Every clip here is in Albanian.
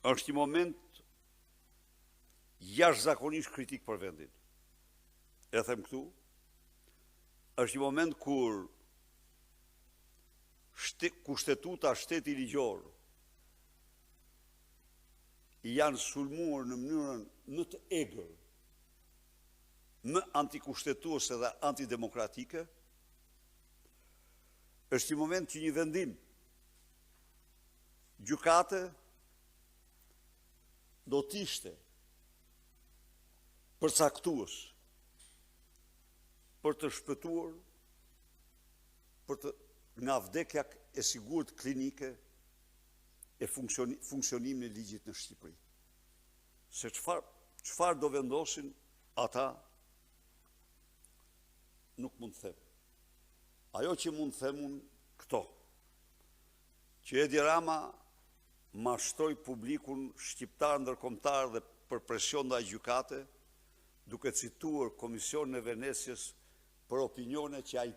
është një moment jashtëzakonisht kritik për vendin. E them këtu, është një moment kur kushtetuta shteti ligjor janë sulmuar në mënyrën më të egër, më antikushtetuese dhe antidemokratike, është një moment që një vendim gjykate do t'ishte përcaktues për të shpëtuar nga vdekja e sigurt klinike e funksionimit e ligjit në Shqipëri. Se çfarë do vendosin ata nuk mund të them. Ajo që mund të them unë këto, që Edi Rama mashtroi publikun shqiptar ndërkombëtar dhe për presion ndaj gjykate, duke cituar Komisionin e Venecias për opinione që ai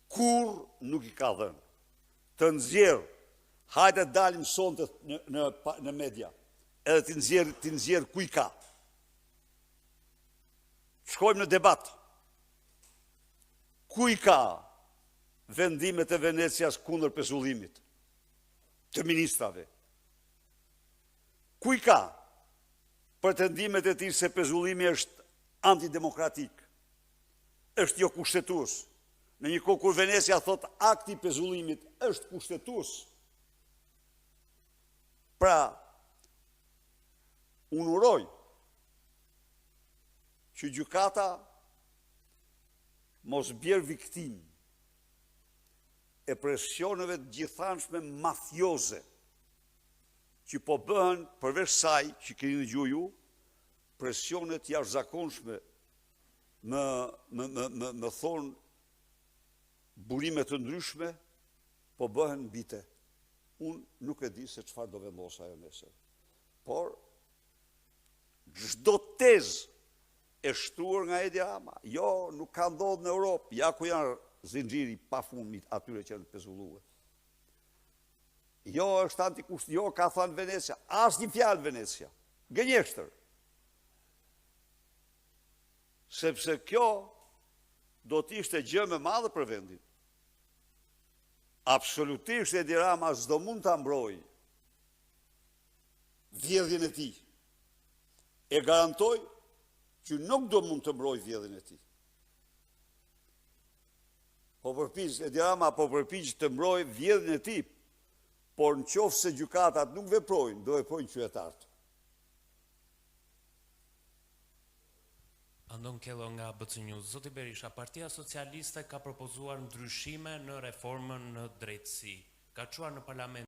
kur nuk i ka dhënë. Të nxjerr, hajde dalim sonte në media, edhe të nxjerr ku i ka. Shkojmë në debat. Ku i ka vendimet e Venecias kundër pezullimit të ministrave? Ku i ka pretendimet e tij se pezullimi është antidemokratik, është jo kushtetues? Në një kohë kur Venecia thot akti i pezullimit është kushtetues. Pra, unë uroj që gjykata mos bjerë viktim e presioneve të gjithanshme mafioze që po bëhen përveç saj që keni dëgjuar ju, presionet jashtëzakonshme më thonë burime të ndryshme, po bëhen mbite. Unë nuk e di se çfarë do vendos ajo nesër. Por çdo tezë e shtruar nga Edi Rama, jo, nuk ka ndodhur në Europë, ja ku janë zinxhiri pafund atyre që janë pezulluar. Jo, është antikusht, jo, ka thënë Venecia, asnjë fjalë Venecia. Gënjeshtër. Sepse kjo do t'ishte gjë më madhe për vendin. Absolutisht Edi Rama s'do mund ta mbrojë vjedhjen e tij. E garantoj që nuk do mund të mbrojë vjedhjen e tij. Edi Rama po përpiqet të mbrojë vjedhjen e tij, por nëse gjykatat nuk veprojnë, do veprojnë qytetarët. Andon Kello nga BC News. Zoti Berisha, Partia Socialiste ka propozuar ndryshime në reformën në drejtësi. Ka çuar në parlament